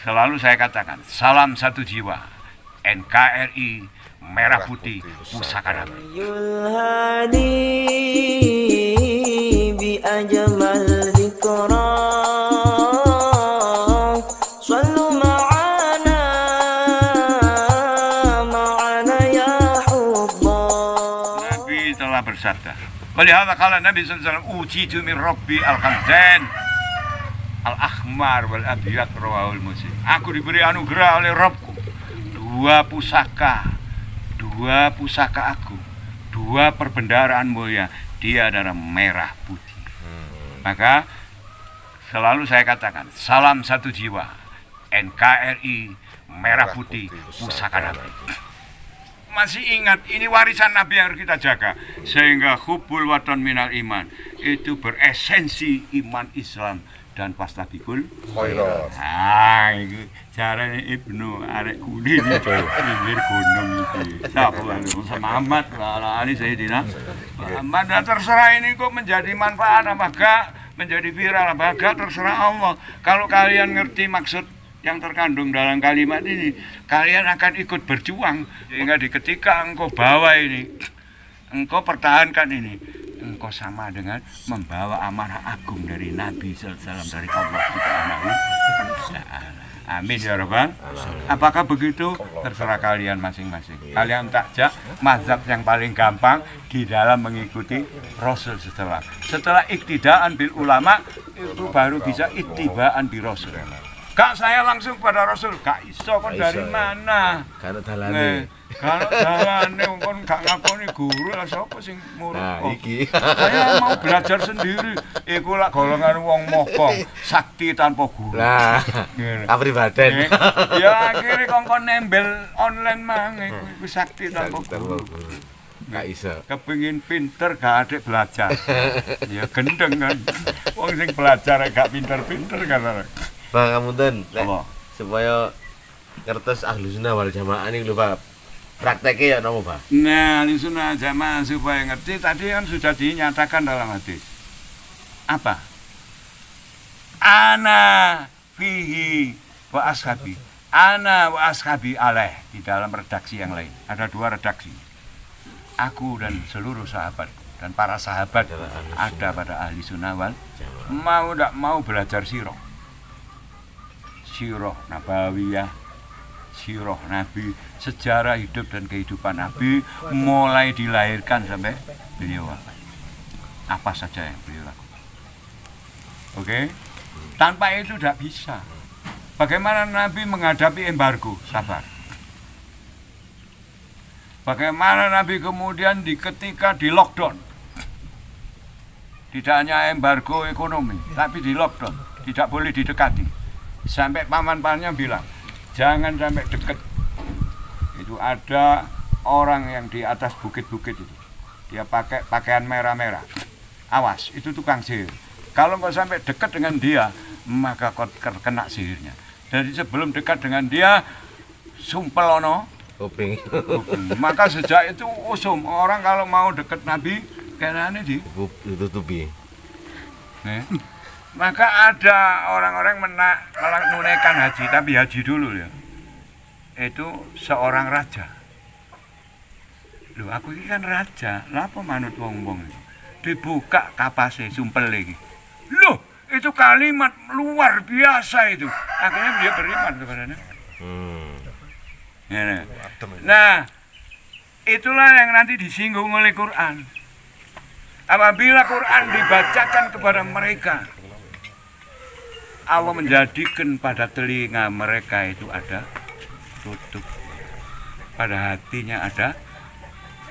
Selalu saya katakan, salam satu jiwa, NKRI Merah Putih Pusaka Nabi. Nabi telah bersabda, walihada qala Nabi sallallahu alaihi wasallam, ujitu min rabbi al-khamsan al-akhmar wal abyad rawahul Muslim. Aku diberi anugerah oleh Rabbku dua pusaka aku, dua perbendaharaan mulia. Dia adalah merah putih. Maka selalu saya katakan, salam satu jiwa, NKRI Merah Putih Pusaka Nabi. Masih ingat, ini warisan Nabi yang harus kita jaga. Sehingga hubul waton minal iman, itu beresensi iman Islam dan pastabikul khairat. Ah, itu caranya Ibnu arek kudi ini pinggir gunung itu. Sapa sama amat lah ini Sayyidina Muhammad. Terserah ini kok menjadi manfaat apa enggak, menjadi viral apa enggak, terserah Allah. Kalau kalian ngerti maksud yang terkandung dalam kalimat ini, kalian akan ikut berjuang. Sehingga di ketika engkau bawa ini, engkau pertahankan ini, engkau sama dengan membawa amanah agung dari Nabi sallallahu alaihi wasallam, dari Allah Subhanahu wa ta'ala. Amin ya rabbal. Apakah begitu? Terserah kalian masing-masing. Kalian takjak mazhab yang paling gampang di dalam mengikuti Rasul setelah iktidaan bil ulama, itu baru bisa ittibaan bi Rasul. Kak saya langsung pada Rasul, kak iso kon dari mana? Kalau dalane. Kalau dalane kon gak ngakoni guru lah sapa sing murid. Nah, iki. Saya mau belajar sendiri. Iku lak golongan wong mokong, sakti tanpa guru. Lah, kapribaden. Ya akhirnya kon nembel online mang iku sakti tanpa guru. Gak iso. Kepengin pinter gak adek belajar. Ya gendeng kan. Wong sing belajar gak pinter-pinter kan. Bang Kamunten, supaya ngertos ahlu sunnah wal jamaah ini lho Pak. Prakteknya ya nopo Pak? Nah, ahlu sunnah jamaah supaya ngerti tadi kan sudah dinyatakan dalam hadis. Apa? Ana fihi wa ashabi. Ana wa ashabi alaih. Di dalam redaksi yang lain. Ada dua redaksi. Aku dan seluruh sahabat dan para sahabat ada pada ahli sunnah wal jamaah. Mau belajar sirah nabawiyah, sirah Nabi, sejarah hidup dan kehidupan Nabi mulai dilahirkan sampai beliau wafat. Apa saja yang beliau lakukan. Oke? Tanpa itu tidak bisa. Bagaimana Nabi menghadapi embargo? Sabar. Bagaimana Nabi kemudian ketika di lockdown, tidak hanya embargo ekonomi, tapi di lockdown, tidak boleh didekati. Sampai paman-pamannya bilang, jangan sampai deket. Itu ada orang yang di atas bukit-bukit itu, dia pakai pakaian merah-merah. Awas, itu tukang sihir. Kalau nggak sampai dekat dengan dia, maka kau kena sihirnya. Jadi sebelum dekat dengan dia, sumpel ono kuping. Maka sejak itu usum orang kalau mau dekat Nabi, kayaknya ditutupi. Maka ada orang-orang menunaikan haji, tapi haji dulu ya. Itu seorang raja. Loh, aku ini kan raja, apa manut wong-wong ini? Dibuka kapasnya, sumpel lagi. Loh, itu kalimat luar biasa itu. Akhirnya dia beriman kepadanya. Nah, itulah yang nanti disinggung oleh Quran. Apabila Quran dibacakan kepada mereka, Allah menjadikan pada telinga mereka itu ada tutup, pada hatinya ada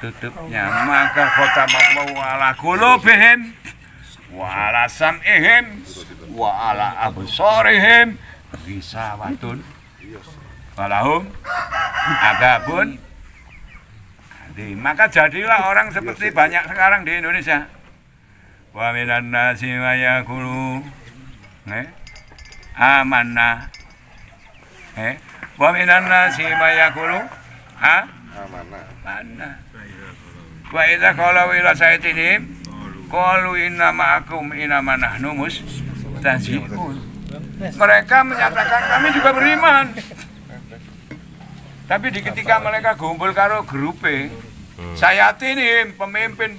tutupnya. Maka khotamallahu ala qulubihim wa ala sam'ihim wa ala absarihim ghisawatun walahum adzabun. Maka jadilah orang seperti banyak sekarang di Indonesia. Wa minan nasi ma yaqulu amanah. Wa minan nasi ma yaqulu amanah. Wa idza qalu ila sayyidihim qalu inna ma'akum inna nahnu mustahzi'un. Mereka menyatakan kami juga beriman. Tapi di ketika mereka kumpul karo grupe, saya ini pemimpin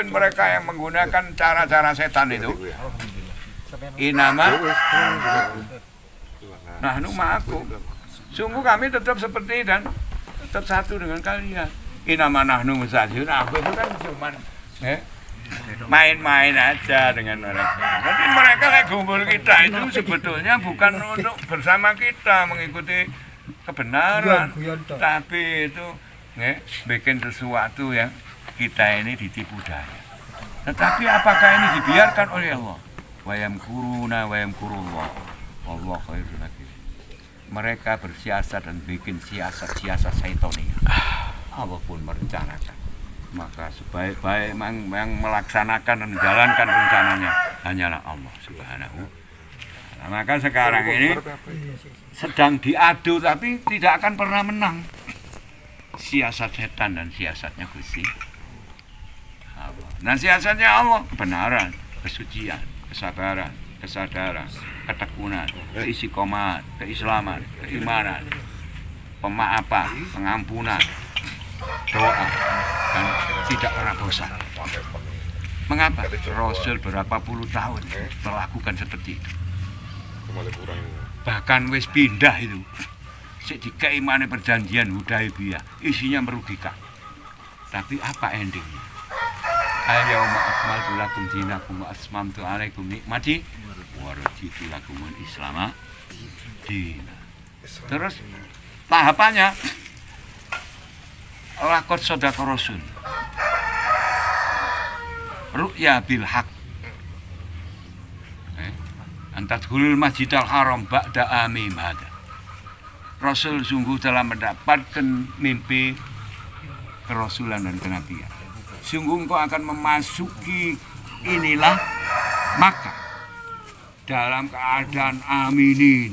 mereka yang menggunakan cara-cara setan itu. Inama nahnu ma'akum. Sungguh kami tetap seperti dan tetap satu dengan kalian. Inama nahnu mustajibun. Aku itu kan cuma main-main aja dengan mereka. Jadi mereka kayak kumpul kita itu sebetulnya bukan untuk bersama kita mengikuti kebenaran, tapi itu bikin sesuatu yang kita ini ditipu daya. Tetapi apakah ini dibiarkan oleh Allah? Wayam kuruna wayam kurullah. Allah khairul hakim. Mereka bersiasat dan bikin siasat-siasat syaitonia. Allah pun merencanakan. Maka sebaik-baik yang melaksanakan dan menjalankan rencananya hanyalah Allah Subhanahu. Nah, maka sekarang ini sedang diadu tapi tidak akan pernah menang. Siasat setan dan siasatnya Gusti Allah. Nah, siasatnya Allah kebenaran, kesucian, kesabaran, kesadaran, ketekunan, keistiqomahan, keislaman, keimanan, pemaafan, pengampunan, doa, dan tidak pernah bosan. Mengapa? Rasul berapa puluh tahun melakukan seperti itu. Bahkan wis pindah itu. Sik dikeimane perjanjian Hudaibiyah, isinya merugikan. Tapi apa endingnya? Al-yauma akmaltu lakum dinakum wa atmamtu 'alaikum nikmati wa raditu lakumul Islam dinan. Terus tahapannya lakot sodaka rasul ru'ya bil haq antadkhulul masjidal haram ba'da amim hada. Rasul sungguh telah mendapatkan mimpi kerasulan dan kenabian. Sungguh engkau akan memasuki inilah Makkah dalam keadaan aminin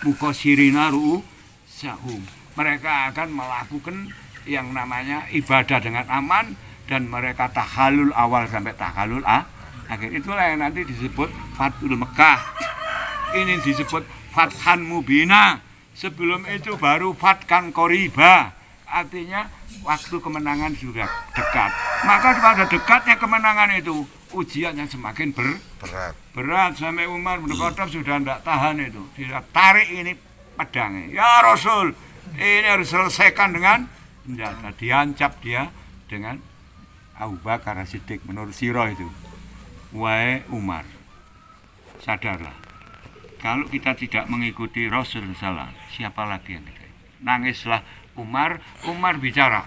muqassirina ru'usahum. Mereka akan melakukan yang namanya ibadah dengan aman dan mereka tahalul awal sampai tahalul akhir. Itulah yang nanti disebut Fathul Mekah. Ini disebut Fathan Mubina. Sebelum itu baru Fatkan Qoriba. Artinya waktu kemenangan sudah dekat. Maka pada dekatnya kemenangan itu ujiannya semakin berat sampai Umar bin Khattab sudah tidak tahan itu. Dia tarik ini pedangnya. Ya Rasul, ini harus selesaikan dengan senjata. Diancap dia dengan Abu Bakar As-Siddiq menurut sirah itu. Wahai Umar, sadarlah. Kalau kita tidak mengikuti Rasul Sallallahu, siapa lagi yang kita? Nangislah Umar bicara.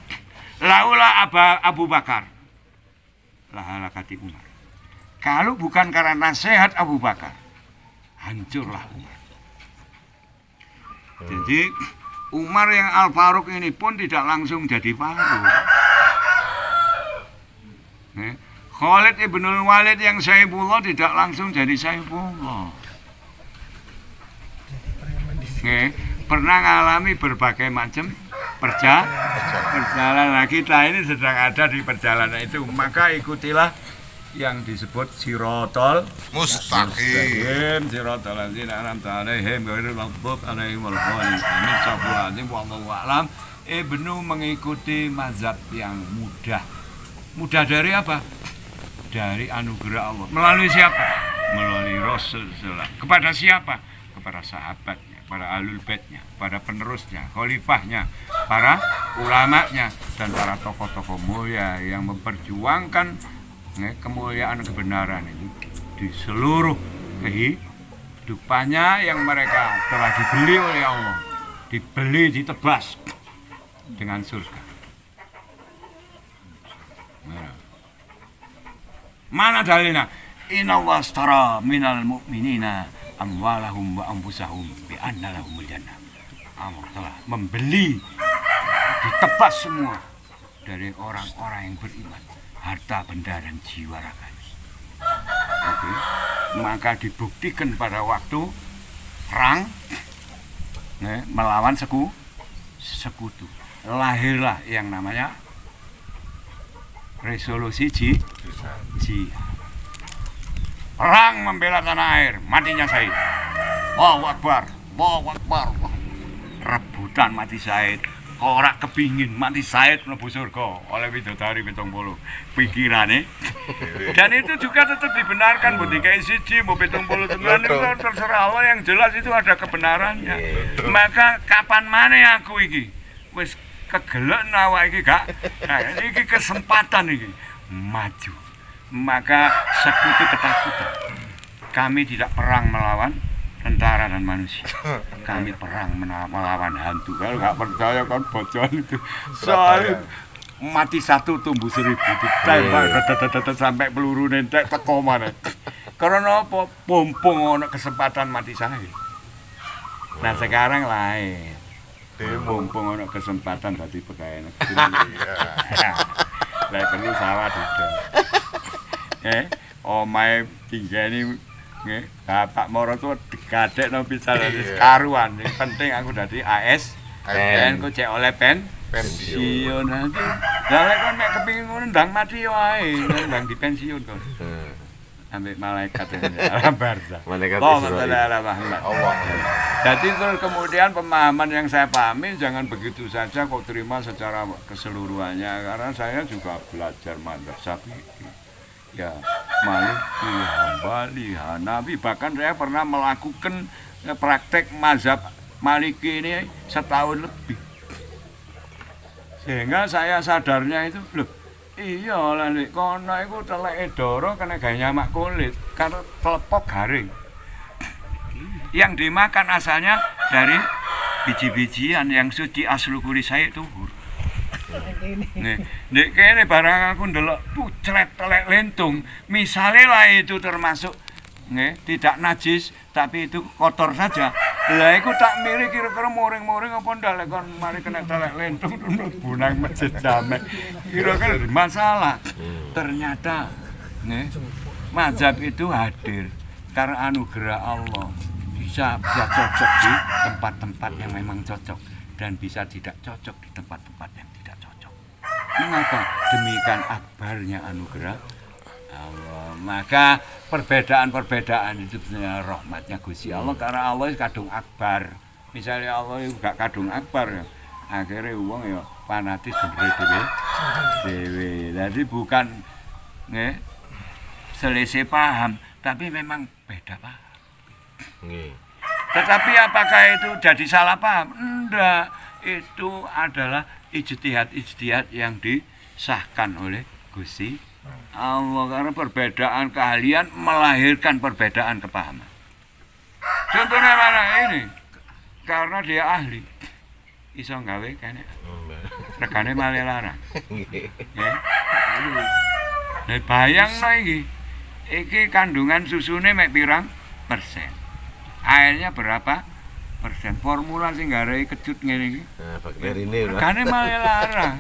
Laulah Abu Bakar. Lahalakati Umar. Kalau bukan karena nasihat Abu Bakar, hancurlah Umar. Jadi Umar yang Al-Faruq ini pun tidak langsung jadi Faruq. Khalid ibnul Walid yang Saifullah tidak langsung jadi Saifullah. Pernah mengalami berbagai macam perjalanan. Kita ini sedang ada di perjalanan itu, maka ikutilah yang disebut Sirotol Mustaqim. Sirotol ladzina an'amta 'alaihim ghairil maghdubi 'alaihim waladdallin. Amin. Sabuladzim wallahu a'lam. Ibnu mengikuti mazhab yang mudah. Mudah dari apa? Dari anugerah Allah. Melalui siapa? Melalui Rasul sallallahu. Kepada siapa? Kepada sahabatnya, para ahlul baitnya, para penerusnya, khalifahnya, para ulamanya, dan para tokoh-tokoh mulia yang memperjuangkan kemuliaan kebenaran itu di seluruh kehidupannya yang mereka telah dibeli oleh Allah, ditebas dengan surga. Mana dalilnya? Inna Allah astara minal mu'minina amwalahum wa anfusahum bi anna lahumul jannah. Allah telah membeli, ditebas semua dari orang-orang yang beriman, harta, benda, dan jiwa raganya. Oke. Maka dibuktikan pada waktu perang melawan sekutu. Lahirlah yang namanya resolusi jihad. Perang membela tanah air, matinya Said. Allahu Akbar, Allahu Akbar. Rebutan mati syahid. Ora kepingin mati syahid mlebu surga oleh widodari 70. Pikirane. Dan itu juga tetap dibenarkan mbok dikai siji mbok 79 itu terserah Allah, yang jelas itu ada kebenarannya. Maka kapan maneh aku iki wis kegelek awak iki gak. Nah, iki kesempatan iki maju. Maka sekutu ketakutan. Kami tidak perang melawan tentara dan manusia. Kami perang melawan hantu. Kalau nggak percaya kan bocor itu. Soalnya mati satu tumbuh 1000. Ditembak sampai peluru nentek teko mana. Karena apa? Pompong ono kesempatan mati saya. Nah sekarang lain. Pompong ono kesempatan tadi pegawai negeri. Lah perlu sawah juga. Omae tinggani nggih, Bapak Moro tuh digadekno pisan karuan. Penting aku dadi AS. Ben ku cek oleh pensiun nanti. Lah lek kon mek kepengin ngono ndang mati wae, ndang di pensiun kon. Ambek malaikat alam barzah. Malaikat Allah. Jadi terus kemudian pemahaman yang saya pahami jangan begitu saja kok terima secara keseluruhannya, karena saya juga belajar madrasah fikih. Ya, Maliki, Hambali, Hanafi, bahkan saya pernah melakukan praktek mazhab Maliki ini setahun lebih. Sehingga saya sadarnya itu, loh, iya lah nek kono iku teleke doro kena gawe nyamak kulit karena telepok garing. Yang dimakan asalnya dari biji-bijian yang suci aslu kuli saya tuhur. Nek kene barang aku ndelok pucret telek lentung, misale lah itu termasuk nggih tidak najis tapi itu kotor saja. Lah iku tak mirip kira-kira moring-moring apa ndak lek kon mari kena telek lentung bunang masjid jamek. Kira-kira masalah. Ternyata nggih mazhab itu hadir karena anugerah Allah. Bisa cocok di tempat-tempat yang memang cocok dan bisa tidak cocok di tempat-tempat yang tidak cocok. Mengapa? Demikian akbarnya anugerah Allah. Maka perbedaan-perbedaan itu sebenarnya rahmatnya Gusti Allah, karena Allah kadung akbar. Misalnya Allah itu gak kadung akbar ya. Akhirnya wong ya fanatis bener dhewe. Jadi bukan nggih selisih paham, tapi memang beda paham. Tetapi apakah itu jadi salah paham? Enggak, itu adalah ijtihad yang disahkan oleh Gusti Allah, karena perbedaan keahlian melahirkan perbedaan kepahaman. Contohnya mana ini? Karena dia ahli, iso gawe kene. Regane malah larang. Ya. Nah, bayangno iki kandungan susune mek pirang persen. Airnya berapa persen? Formula sing garai kejut ngene iki. Nah, bakteri ini lho. Regane malah larang.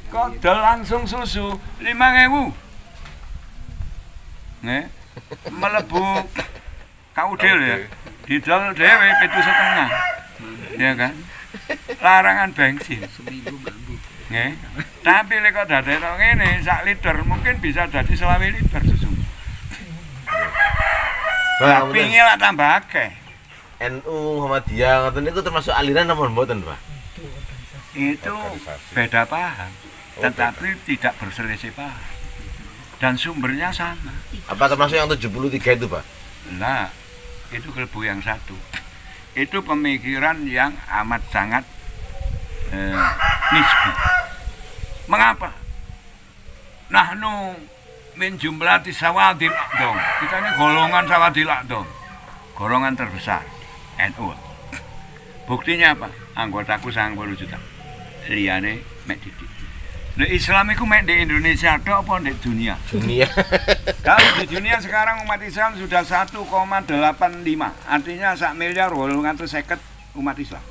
Kok dol langsung susu 5.000. Nggih. Melebu kaudil ya. Didol dhewe 7,5. Ya kan? Larangan bensin. Seminggu mambu. Nggih. Tapi lek kok dadekno ngene sak liter mungkin bisa jadi 20 liter susu. Tapi ngelak tambah akeh. NU Muhammadiyah ngoten niku termasuk aliran apa mboten, Pak? Itu beda paham, tetapi tidak berselisih paham. Dan sumbernya sama. Apa termasuk yang 73 itu, Pak? Nah, itu kelebu yang satu. Itu pemikiran yang amat sangat nisbi. Mengapa? Nahnu min jumlati sawadil aqdam. Kita ini golongan sawadil aqdam. Golongan terbesar NU. Buktinya apa? Anggotaku 90 juta. Liyane mek didik. Nah, Islam itu mek di Indonesia tok apa di dunia? Dunia. Kalau di dunia sekarang umat Islam sudah 1,85. Artinya 1 miliar 850 umat Islam.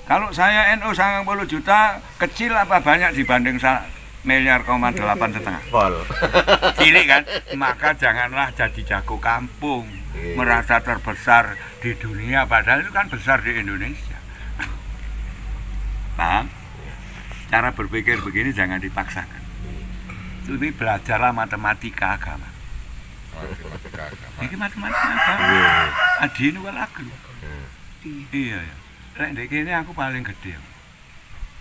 Kalau saya NU 90 juta, kecil apa banyak dibanding miliar 8,5 Pol. cilik kan, maka janganlah jadi jago kampung merasa terbesar di dunia padahal itu kan besar di Indonesia. Paham? Cara berpikir begini jangan dipaksakan. Ini belajarlah matematika agama. Ini matematika agama. Adi ini lagu. Iya ya. Lek ndek kene aku paling gede.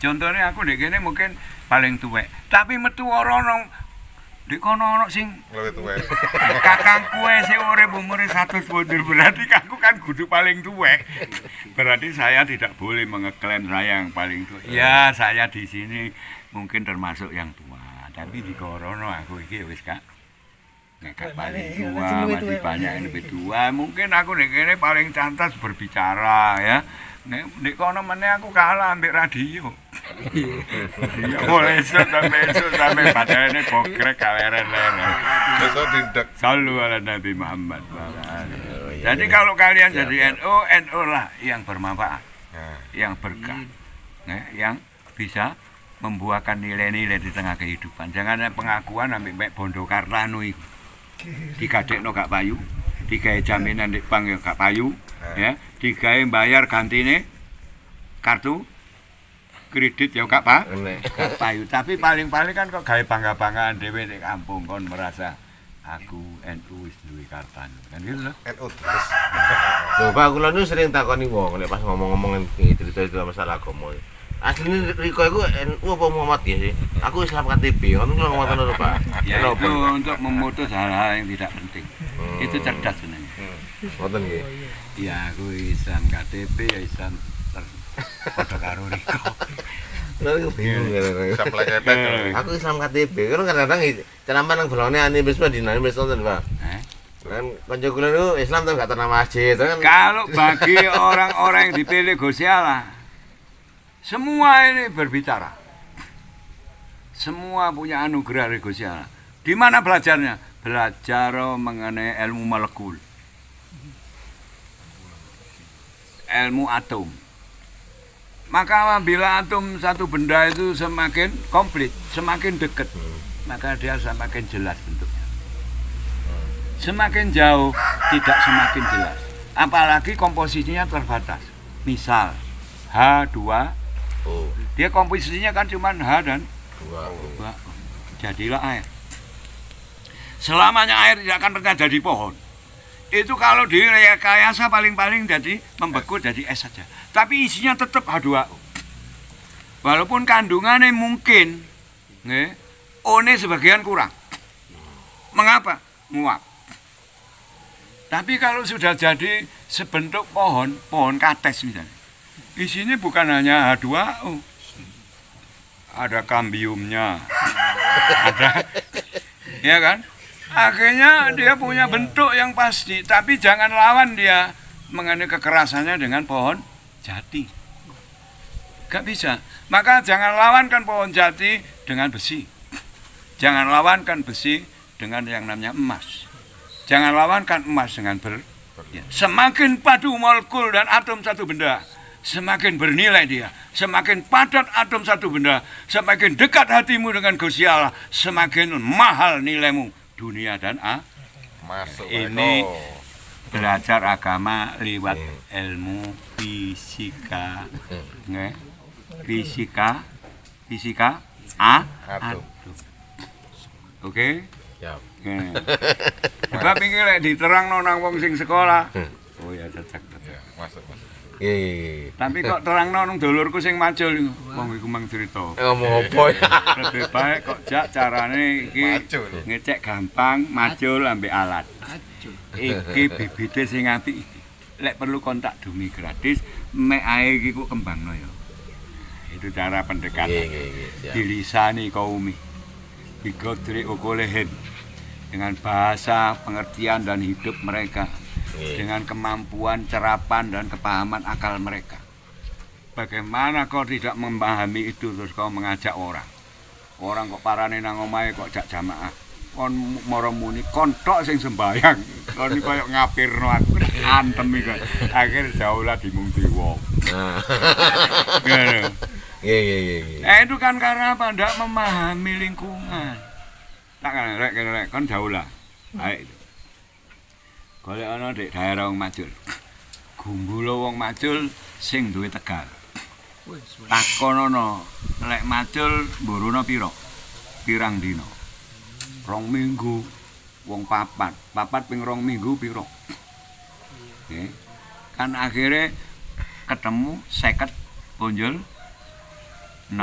Contohnya aku ndek kene mungkin paling tuwek, tapi metu ora ono ndek kono ono sing Luwih tuwek. kakangku sing urip umure 100 bondur berarti aku kan kudu paling tuwek. Berarti saya tidak boleh mengeklaim saya yang paling tua. Ya, saya di sini mungkin termasuk yang tua, tapi di Korono aku iki wis Kak. Nek gak paling tua, masih banyak yang lebih tua. Mungkin aku nek kene paling cantas berbicara ya. Nek kono meneh aku kalah ambek radio. Iya, mulai sampai badannya bogrek kaleren-leren. Besok didek. Sallu ala Nabi Muhammad. Jadi kalau kalian jadi NU lah yang bermanfaat, yang berkah, yang bisa membuahkan nilai-nilai di tengah kehidupan. Jangan ada pengakuan ambek bondo kartano itu. Digadekno gak payu, digawe jaminan di bank ya gak payu, ya, digawe bayar gantine kartu kredit ya gak payu. Tapi paling-paling kan kok gawe bangga-banggaan dhewe ning kampung kon merasa aku NU wis duwe kartan. Kan gitu lho. NU terus. Lho, Pak, kula nu sering takoni wong nek pas ngomong-ngomongin cerita-cerita masalah agama. Asline Riko iku NU apa Muhammad ya sih? Aku Islam KTP, ngono kula ngomong lho, Pak. Ya itu untuk memutus hal-hal yang tidak penting. Itu cerdas sebenarnya. Ngoten nggih. Ya aku Islam KTP ya Islam padha karo Riko. Lha aku bingung kadang. Bisa plesetan. Aku Islam KTP, kan kadang-kadang ceramah nang belone animisme dinamisme wonten, Pak. Kan kanca kula niku Islam tapi gak tenang masjid, kan. Kalau bagi orang-orang yang dipilih Gusti Allah, semua ini berbicara. Semua punya anugerah dari Gusti Allah. Di mana belajarnya? Belajar mengenai ilmu molekul. Ilmu atom. Maka bila atom satu benda itu semakin komplit, semakin dekat, maka dia semakin jelas bentuknya. Semakin jauh tidak semakin jelas. Apalagi komposisinya terbatas. Misal H2O. Dia komposisinya kan cuma H dan 2O. Jadilah air. Selamanya air tidak akan pernah jadi pohon. Itu kalau direkayasa paling-paling jadi membeku jadi es saja. Tapi isinya tetap H2O. Walaupun kandungannya mungkin O-nya sebagian kurang. Mengapa? Nguap. Tapi kalau sudah jadi sebentuk pohon kates misalnya. Isinya bukan hanya H2O. Ada kambiumnya. Ada, ya kan? Akhirnya dia punya bentuk yang pasti, tapi jangan lawan dia mengenai kekerasannya dengan pohon jati. Gak bisa. Maka jangan lawankan pohon jati dengan besi. Jangan lawankan besi dengan yang namanya emas. Jangan lawankan emas dengan ya. Semakin padu molekul dan atom satu benda, semakin bernilai dia. Semakin padat atom satu benda, semakin dekat hatimu dengan Gusti Allah, semakin mahal nilaimu dunia dan Masuk. ini belajar agama lewat ilmu fisika. Fisika atom. Oke? Siap. Sebab iki lek diterangno nang wong sing sekolah. Oh ya cocok. Masuk. Iya. Tapi kok terangno nang dulurku sing macul iku. Wong iku mang cerita. Ngomong apa ya? Lebih baik kok jak carane iki Macul. ngecek gampang macul ambek alat. Iki bibite sing apik iki. Lek perlu kontak Dumi gratis, mek ae iki kok kembangno ya. Itu cara pendekatan. Dilisani kaumi. Bigodri ukulehen. Dengan bahasa, pengertian dan hidup mereka, dengan kemampuan cerapan dan kepahaman akal mereka. Bagaimana kau tidak memahami itu terus kau mengajak orang kok parane nang omahe kok jak jamaah, kon mara muni kontok sing sembayang, kon iki koyo ngapirno aku antem iki. Akhir jauhlah dimungti wong. Iya. Itu kan karena apa? Ndak memahami lingkungan. Tak kan jauh lah. Ayo. Golek ana di daerah wong Macul. Gumbulo wong Macul sing duwe Tegal. Takonono, lek Macul mburono pira? Pirang dina? 2 minggu. Wong papat ping 2 minggu pira? Nggih. Kan akhirnya ketemu 50 punjul 6.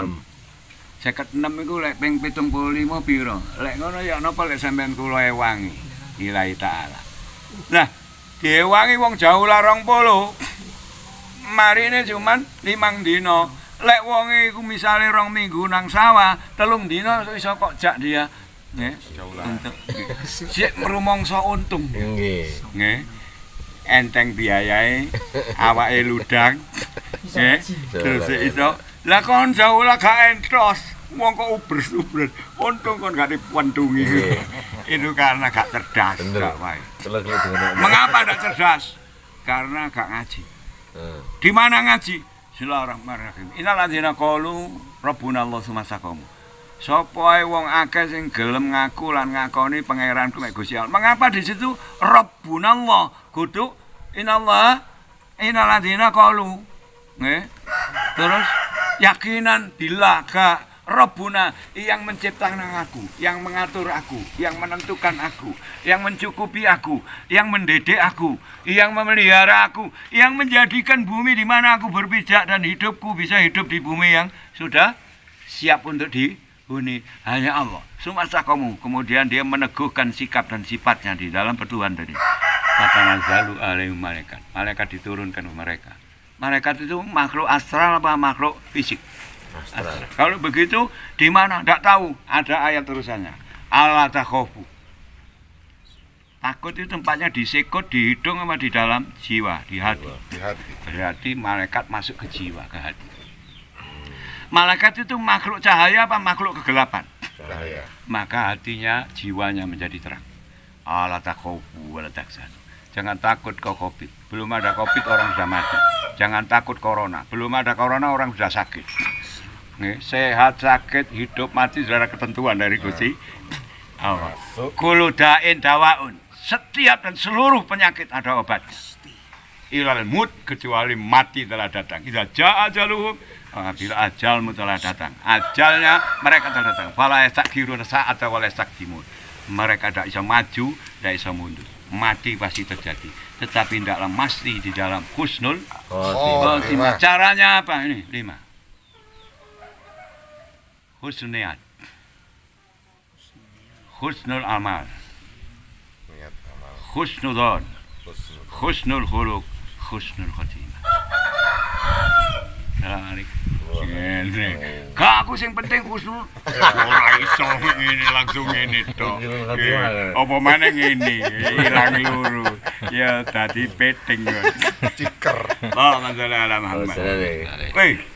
56 iku lek ping 75 pira? Lek ngono ya napa lek sampean kula ewangi. Ilahi taala. Nah, diewangi wong jauh lah 20. Marine cuman 5 dina. Lek wonge iku misale 2 minggu nang sawah, 3 dina iso kok jak dia. Nggih. Untuk sik merumangsa untung. Nggih. Nggih. Enteng biayae, awake ludang. Nggih. Terus iso. Lah kon jauh lah gak entos. Wong kok ubres-ubres. Untung kon gak dipuntungi. Itu karena gak cerdas. Gak wae. Mengapa gak cerdas? Karena gak ngaji. Di mana ngaji? Bismillahirrahmanirrahim. Innal ladzina qalu rabbunallahu tsumastaqamu. Sapa wong akeh sing gelem ngaku lan ngakoni pangeranku mek Gusti Allah. Mengapa di situ rabbunallah kudu innallah innal ladzina qalu. Nggih. Terus yakinan bila gak Rabbuna yang menciptakan aku, yang mengatur aku, yang menentukan aku, yang mencukupi aku, yang mendidik aku, yang memelihara aku, yang menjadikan bumi di mana aku berpijak dan hidupku bisa hidup di bumi yang sudah siap untuk dihuni. Hanya Allah. Semasa kamu. Kemudian dia meneguhkan sikap dan sifatnya di dalam bertuhan tadi. Fatanazzalu alaihim malaikat. Malaikat diturunkan ke mereka. Malaikat itu makhluk astral apa makhluk fisik? Astral. Kalau begitu di mana? Tidak tahu. Ada ayat terusannya. Alla takhofu. Takut itu tempatnya di sikut, di hidung sama di dalam jiwa, di hati. Berarti malaikat masuk ke jiwa, ke hati. Malaikat itu makhluk cahaya apa makhluk kegelapan? Cahaya. Maka hatinya, jiwanya menjadi terang. Alla takhofu wa la tahzanu. Jangan takut kau Covid. Belum ada Covid orang sudah mati. Jangan takut corona. Belum ada corona orang sudah sakit. Nih, sehat, sakit, hidup, mati sudah ada ketentuan dari Gusti Allah. Kullu da'in dawaun. Setiap dan seluruh penyakit ada obatnya. Ilal mut kecuali mati telah datang. Idza jaa ajaluhum, bila ajalmu telah datang. Ajalnya mereka telah datang. Fala yastakhiruna sa'ata wa la yastaqdimun. Mereka tidak bisa maju, tidak bisa mundur. Mati pasti terjadi. Tetapi tidaklah mesti di dalam husnul khotimah. Caranya apa ini? 5. Husnul niat, husnul amal, husnul dhon, husnul khuluq, husnul khotimah. Assalamualaikum. Kak aku sing penting husnul. Ora iso ngene langsung ngene tok. Apa maneh ngene ilang luru. Ya tadi peting. Ciker. Allahumma sholli ala Muhammad. Woi.